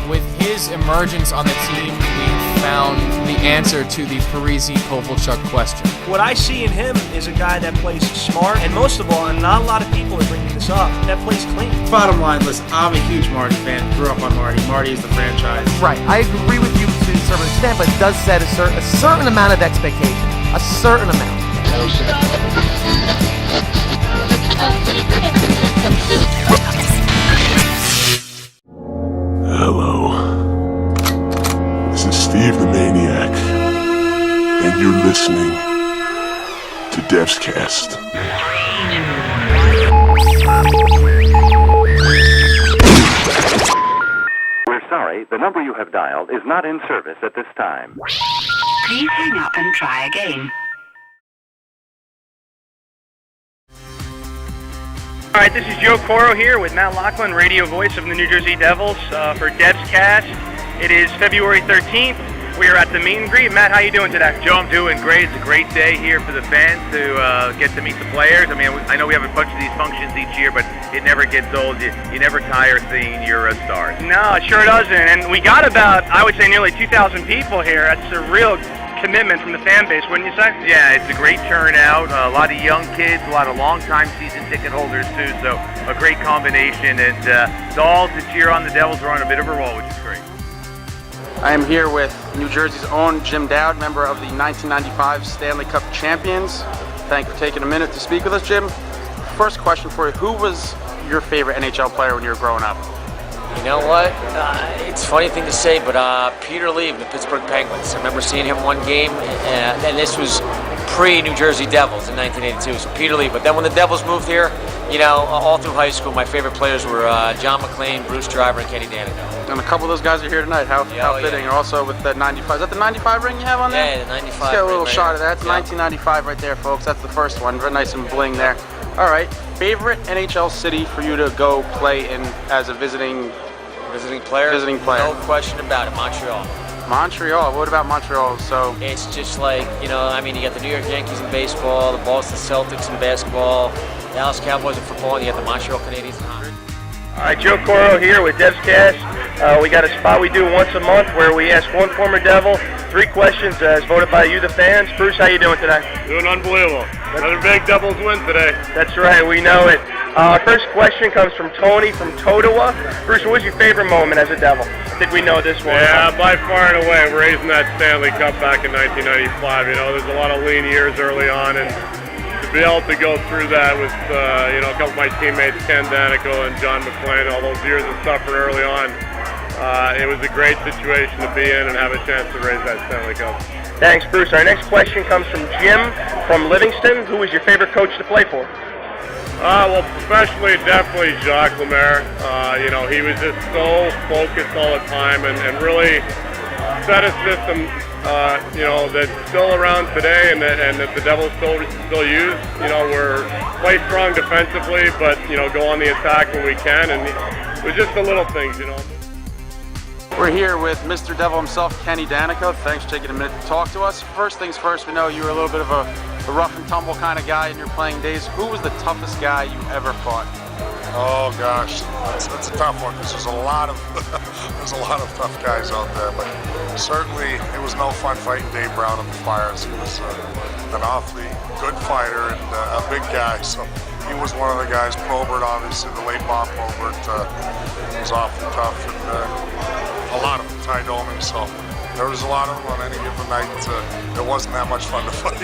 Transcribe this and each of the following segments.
With his emergence on the team, we found the answer to the Parisi Kovalchuk question. What I see in him is a guy that plays smart, and most of all, and not a lot of people are bringing this up, that plays clean. Bottom line, listen, I'm a huge Marty fan. Grew up on Marty. Marty is the franchise. Right, I agree with you to a certain extent, but it does set a certain amount of expectation. A certain amount. Hello. This is Steve the Maniac, and you're listening to DevsCast. We're sorry, the number you have dialed is not in service at this time. Please hang up and try again. All right, this is Joe Coro here with Matt Lachlan, radio voice of the New Jersey Devils for DevsCast. It is February 13th. We are at the meet and greet. Matt, how you doing today? Joe, I'm doing great. It's a great day here for the fans to get to meet the players. I mean, I know we have a bunch of these functions each year, but it never gets old. You never tire seeing your stars. No, it sure doesn't. And we got about, I would say, nearly 2,000 people here. That's a real commitment from the fan base, wouldn't you say? Yeah, it's a great turnout. A lot of young kids, a lot of long-time season ticket holders, too. So a great combination. And it's all to cheer on the Devils. We're on a bit of a roll, which is great. I am here with New Jersey's own Jim Dowd, member of the 1995 Stanley Cup champions. Thank you for taking a minute to speak with us, Jim. First question for you, who was your favorite NHL player when you were growing up? You know what? It's a funny thing to say, but Peter Lee of the Pittsburgh Penguins. I remember seeing him one game, and this was pre-New Jersey Devils in 1982, so Peter Lee. But then when the Devils moved here, you know, all through high school, my favorite players were John McClain, Bruce Driver, and Kenny Danico. And a couple of those guys are here tonight. How fitting. And also with the 95. Is that the 95 ring you have on there? Yeah, the 95 Let's get a little ring shot of that. That's 1995 right there, folks. That's the first one. Very nice and bling there. All right. Favorite NHL city for you to go play in as a visiting player? Visiting player. No question about it. Montreal. Montreal. What about Montreal? So it's just like, you know, I mean, you got the New York Yankees in baseball, the Boston Celtics in basketball, Dallas Cowboys in football, and you got the Montreal Canadiens in hockey. All right, Joe Coro here with DevsCast. We got a spot we do once a month where we ask one former Devil 3 questions as voted by you, the fans. Bruce, how you doing today? Doing unbelievable. Another big Devils win today. That's right, we know it. Our first question comes from Tony from Totowa. Bruce, what was your favorite moment as a Devil? I think we know this one. Yeah, by far and away, raising that Stanley Cup back in 1995. You know, there's a lot of lean years early on, and to be able to go through that with, you know, a couple of my teammates, Ken Danico and John McClain, all those years of suffering early on, it was a great situation to be in and have a chance to raise that Stanley Cup. Thanks, Bruce. Our next question comes from Jim from Livingston. Who was your favorite coach to play for? Well, professionally, definitely Jacques Lemaire. You know, he was just so focused all the time and really set a system, you know, that's still around today and that the Devils still use. You know, we're play strong defensively, but, you know, go on the attack when we can. And it was just the little things, you know. we're here with Mr. Devil himself, Kenny Danico. Thanks for taking a minute to talk to us. First things first, we know you were a little bit of a rough and tumble kind of guy in your playing days. Who was the toughest guy you ever fought? Oh gosh, that's a tough one because there's a lot of tough guys out there. But certainly it was no fun fighting Dave Brown on the Flyers. He was an awfully good fighter and a big guy. So he was one of the guys. Probert, obviously, the late Bob Probert, was awfully tough, and a lot of them, Ty Domi. So there was a lot of them on any given night. It wasn't that much fun to fight.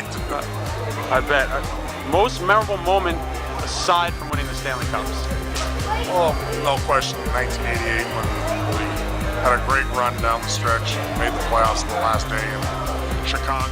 I bet. Most memorable moment aside from winning the Stanley Cups? Oh, no question. 1988 when we had a great run down the stretch, made the playoffs on the last day in Chicago.